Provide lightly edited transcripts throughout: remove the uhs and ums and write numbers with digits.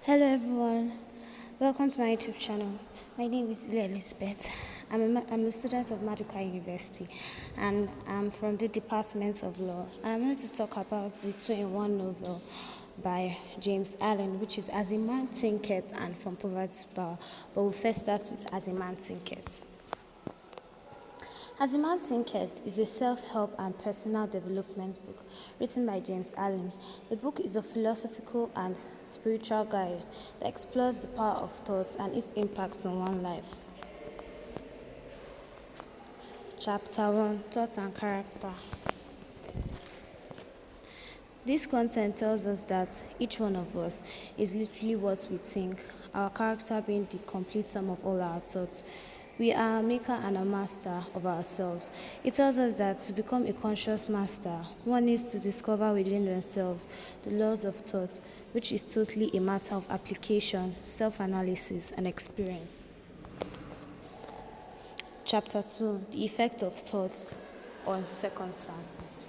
Hello everyone, welcome to my YouTube channel. My name is Elizabeth. I'm a student of Maduka University and I'm from the Department of Law. I'm going to talk about the two-in-one novel by James Allen, which is As a Man Thinketh and From Poverty to Power. But we'll first start with As a Man Thinketh. As a Man Thinketh is a self-help and personal development book written by James Allen. The book is a philosophical and spiritual guide that explores the power of thoughts and its impact on one's life. Chapter 1: Thoughts and Character. This content tells us that each one of us is literally what we think, our character being the complete sum of all our thoughts. We are a maker and a master of ourselves. It tells us that to become a conscious master, one needs to discover within themselves the laws of thought, which is totally a matter of application, self-analysis, and experience. Chapter 2: The Effect of Thought on Circumstances.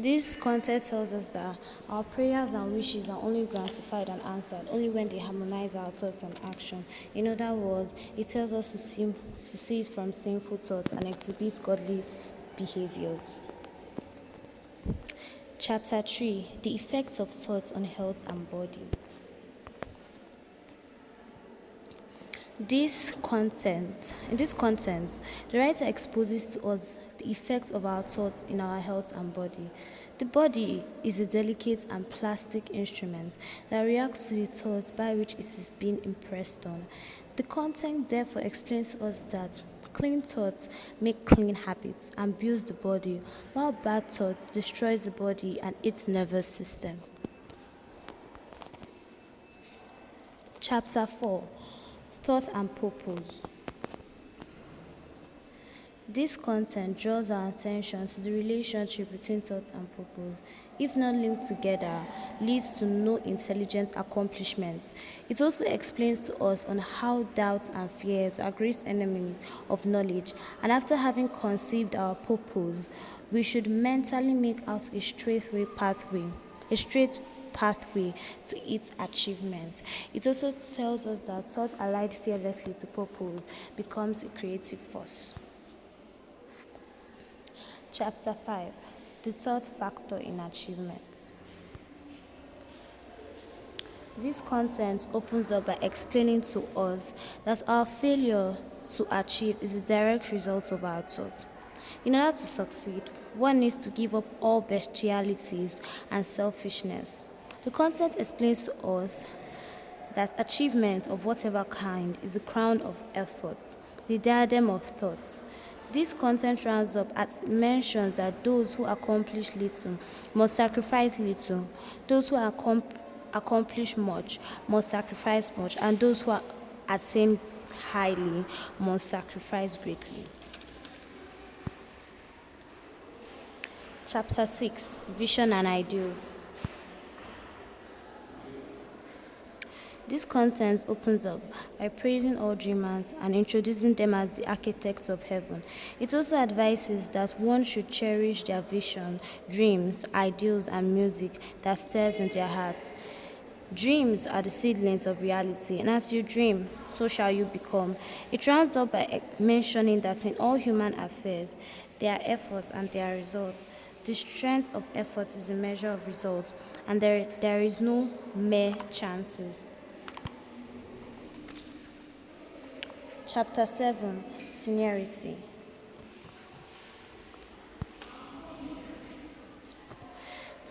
This content tells us that our prayers and wishes are only gratified and answered only when they harmonize our thoughts and action. In other words, it tells us to cease from sinful thoughts and exhibit godly behaviors. Chapter 3: The Effects of Thoughts on Health and Body. In this content, the writer exposes to us the effect of our thoughts in our health and body. The body is a delicate and plastic instrument that reacts to the thoughts by which it is being impressed on. The content therefore explains to us that clean thoughts make clean habits and builds the body, while bad thought destroys the body and its nervous system. Chapter 4: Thought and Purpose. This content draws our attention to the relationship between thought and purpose. If not linked together, leads to no intelligent accomplishments. It also explains to us on how doubts and fears are great enemies of knowledge, and after having conceived our purpose, we should mentally make out a straight pathway to its achievement. It also tells us that thought allied fearlessly to purpose becomes a creative force. Chapter 5: The Thought Factor in Achievement. This content opens up by explaining to us that our failure to achieve is a direct result of our thoughts. In order to succeed, one needs to give up all bestialities and selfishness. The content explains to us that achievement of whatever kind is the crown of effort, the diadem of thoughts. This content rounds up and mentions that those who accomplish little must sacrifice little, those who accomplish much must sacrifice much, and those who attain highly must sacrifice greatly. Chapter 6: Vision and Ideals. This content opens up by praising all dreamers and introducing them as the architects of heaven. It also advises that one should cherish their vision, dreams, ideals, and music that stirs in their hearts. Dreams are the seedlings of reality, and as you dream, so shall you become. It rounds up by mentioning that in all human affairs, there are efforts and there are results. The strength of efforts is the measure of results, and there is no mere chances. Chapter 7: Seniority.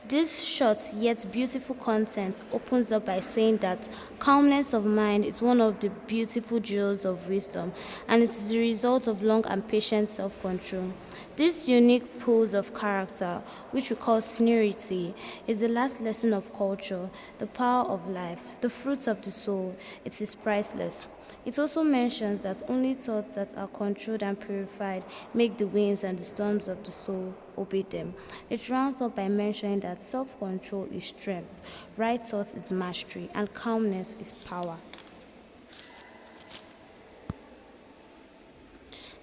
This short yet beautiful content opens up by saying that calmness of mind is one of the beautiful jewels of wisdom, and it is the result of long and patient self-control. This unique pose of character, which we call seniority, is the last lesson of culture, the power of life, the fruits of the soul. It is priceless. It also mentions that only thoughts that are controlled and purified make the winds and the storms of the soul obey them. It rounds up by mentioning that self-control is strength, right thought is mastery, and calmness is power.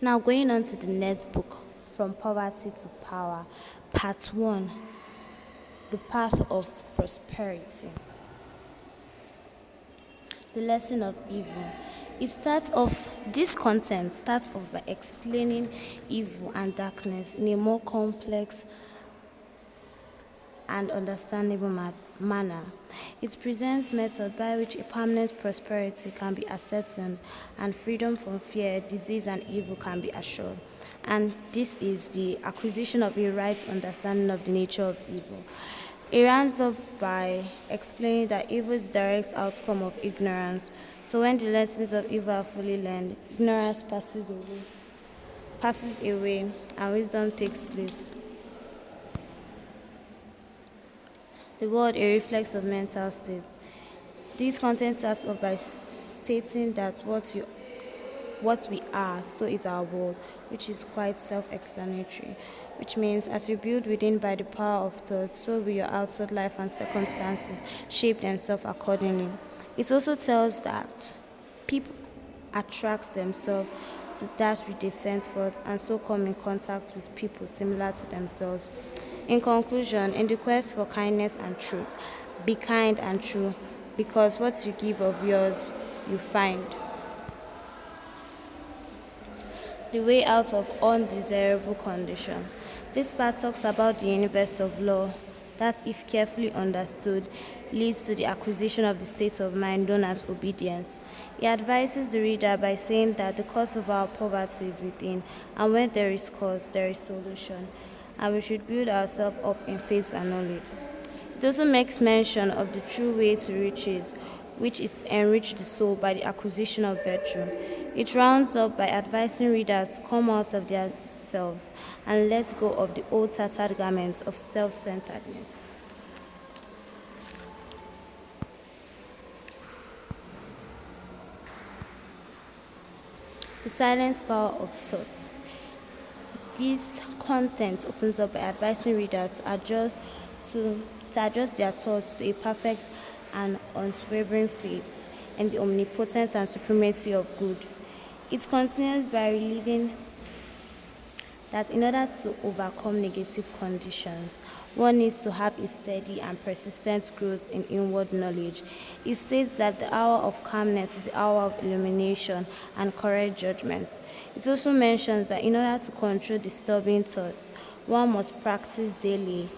Now going on to the next book, From Poverty to Power, Part 1: The Path of Prosperity. The lesson of evil. This content starts off by explaining evil and darkness in a more complex and understandable manner. It presents methods by which a permanent prosperity can be ascertained and freedom from fear, disease, and evil can be assured. And this is the acquisition of a right understanding of the nature of evil. It runs up by explaining that evil is the direct outcome of ignorance. So when the lessons of evil are fully learned, ignorance passes away, and wisdom takes place. The word a reflex of mental state. This content starts off by stating that what we are, so is our world, which is quite self-explanatory, which means as you build within by the power of thought, so will your outside life and circumstances shape themselves accordingly. It also tells that people attract themselves to that which they send forth and so come in contact with people similar to themselves. In conclusion, in the quest for kindness and truth, be kind and true, because what you give of yours, you find. The way out of undesirable condition. This part talks about the universe of law that, if carefully understood, leads to the acquisition of the state of mind known as obedience. He advises the reader by saying that the cause of our poverty is within, and when there is cause, there is solution, and we should build ourselves up in faith and knowledge. It also makes mention of the true way to riches, which is to enrich the soul by the acquisition of virtue. It rounds up by advising readers to come out of their selves and let go of the old tattered garments of self-centeredness. The silent power of thought. This content opens up by advising readers to adjust their thoughts to a perfect and unswavering faith in the omnipotence and supremacy of good. It continues by relieving that in order to overcome negative conditions, one needs to have a steady and persistent growth in inward knowledge. It states that the hour of calmness is the hour of illumination and correct judgments. It also mentions that in order to control disturbing thoughts, one must practice daily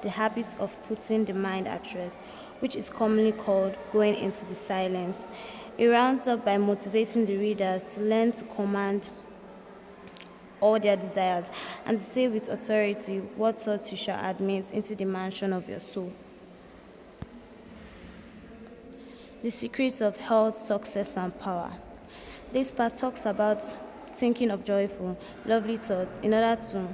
the habit of putting the mind at rest, which is commonly called going into the silence. It rounds up by motivating the readers to learn to command all their desires and to say with authority what thoughts you shall admit into the mansion of your soul. The secrets of health, success, and power. This part talks about thinking of joyful, lovely thoughts in order to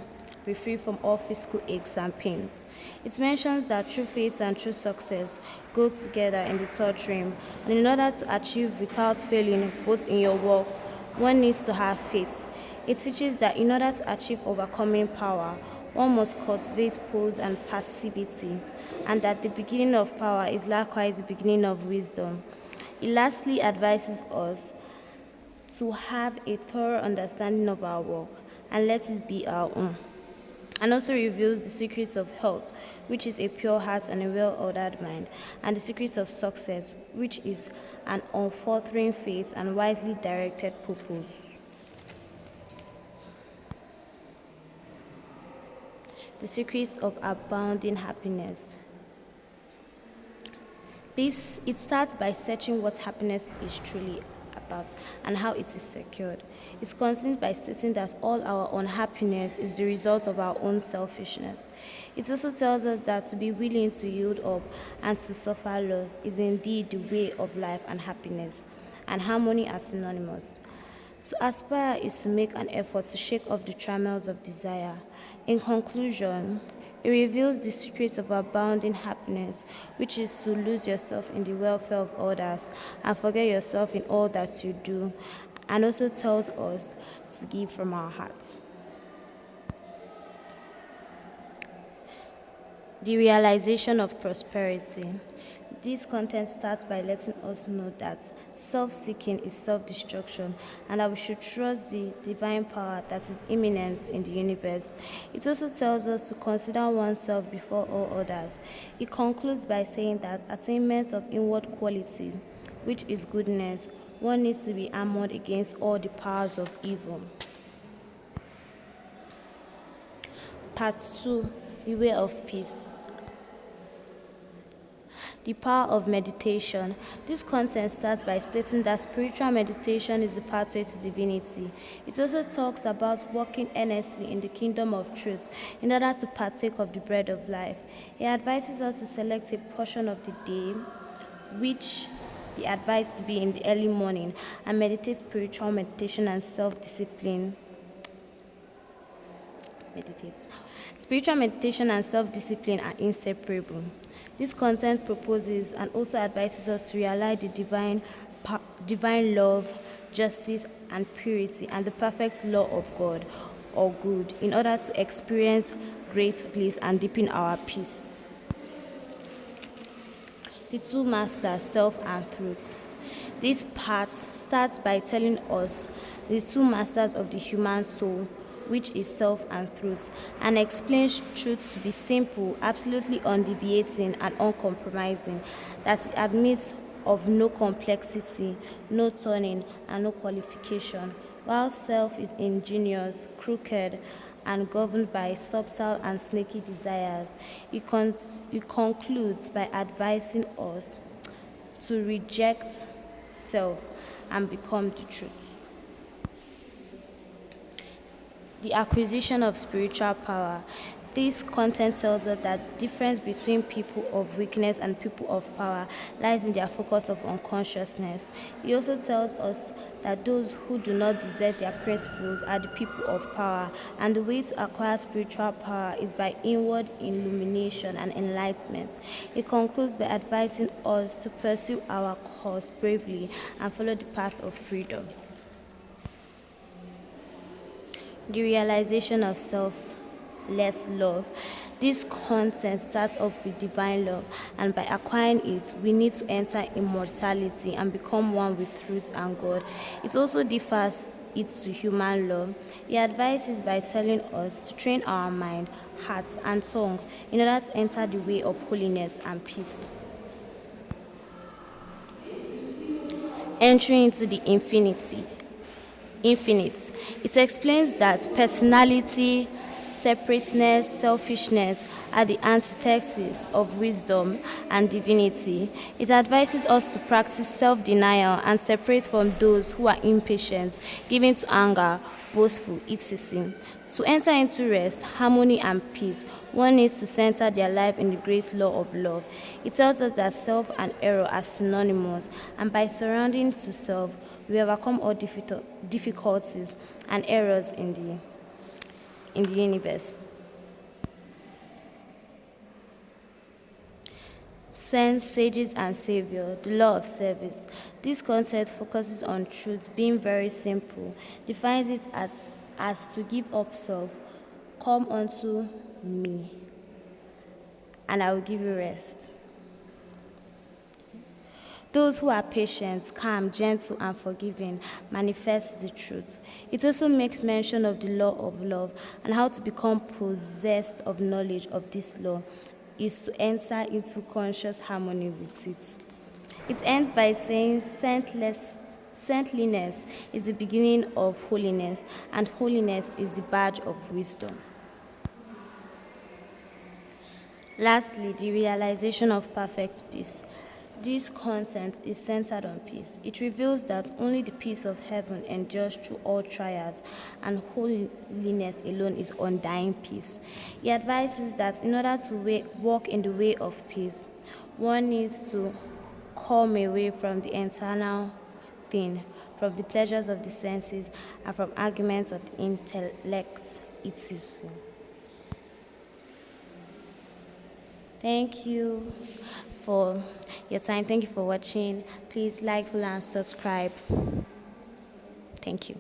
be free from all physical aches and pains. It mentions that true faith and true success go together in the third realm, and in order to achieve without failing both in your work, one needs to have faith. It teaches that in order to achieve overcoming power, one must cultivate pose and passivity, and that the beginning of power is likewise the beginning of wisdom. It lastly advises us to have a thorough understanding of our work and let it be our own. And also reveals the secrets of health, which is a pure heart and a well-ordered mind, and the secrets of success, which is an unfaltering faith and wisely directed purpose. The secrets of abounding happiness. It starts by searching what happiness is truly about and how it is secured. It continues by stating that all our unhappiness is the result of our own selfishness. It also tells us that to be willing to yield up and to suffer loss is indeed the way of life, and happiness and harmony are synonymous. To aspire is to make an effort to shake off the trammels of desire. In conclusion, it reveals the secrets of abounding happiness, which is to lose yourself in the welfare of others and forget yourself in all that you do, and also tells us to give from our hearts. The realization of prosperity. This content starts by letting us know that self-seeking is self-destruction and that we should trust the divine power that is immanent in the universe. It also tells us to consider oneself before all others. It concludes by saying that attainment of inward qualities which is goodness. One needs to be armored against all the powers of evil. Part 2. The way of peace. The power of meditation. This content starts by stating that spiritual meditation is the pathway to divinity. It also talks about walking earnestly in the kingdom of truth in order to partake of the bread of life. It advises us to select a portion of the day, which the advice to be in the early morning, and meditate spiritual meditation and self-discipline. Spiritual meditation and self-discipline are inseparable. This content proposes and also advises us to realize the divine love, justice, and purity, and the perfect law of God or good in order to experience great bliss and deepen our peace. The two masters, self and truth. This part starts by telling us the two masters of the human soul, which is self and truth, and explains truth to be simple, absolutely undeviating, and uncompromising, that it admits of no complexity, no turning, and no qualification, while self is ingenious, crooked, and governed by subtle and snaky desires. It concludes by advising us to reject self and become the truth. The acquisition of spiritual power. This content tells us that the difference between people of weakness and people of power lies in their focus of unconsciousness. It also tells us that those who do not desert their principles are the people of power, and the way to acquire spiritual power is by inward illumination and enlightenment. It concludes by advising us to pursue our cause bravely and follow the path of freedom. The realization of selfless love. This content starts off with divine love, and by acquiring it, we need to enter immortality and become one with truth and God. It also differs it to human love. It advises by telling us to train our mind, heart, and tongue in order to enter the way of holiness and peace. Entering into the infinite. It explains that personality, separateness, selfishness are the antithesis of wisdom and divinity. It advises us to practice self-denial and separate from those who are impatient, given to anger, boastful, etc. To enter into rest, harmony, and peace, one needs to center their life in the great law of love. It tells us that self and error are synonymous, and by surrounding to self, we overcome all difficulties and errors in the universe. Saints, sages, and savior, the law of service. This concept focuses on truth, being very simple, defines it as to give up self. Come unto me, and I will give you rest. Those who are patient, calm, gentle, and forgiving manifest the truth. It also makes mention of the law of love and how to become possessed of knowledge of this law is to enter into conscious harmony with it. It ends by saying saintliness is the beginning of holiness, and holiness is the badge of wisdom. Lastly, the realization of perfect peace. This content is centered on peace. It reveals that only the peace of heaven endures through all trials, and holiness alone is undying peace. He advises that in order to walk in the way of peace, one needs to come away from the internal thing, from the pleasures of the senses, and from arguments of the intellect, etc. Thank you for your time. Thank you for watching. Please like, follow, and subscribe. Thank you.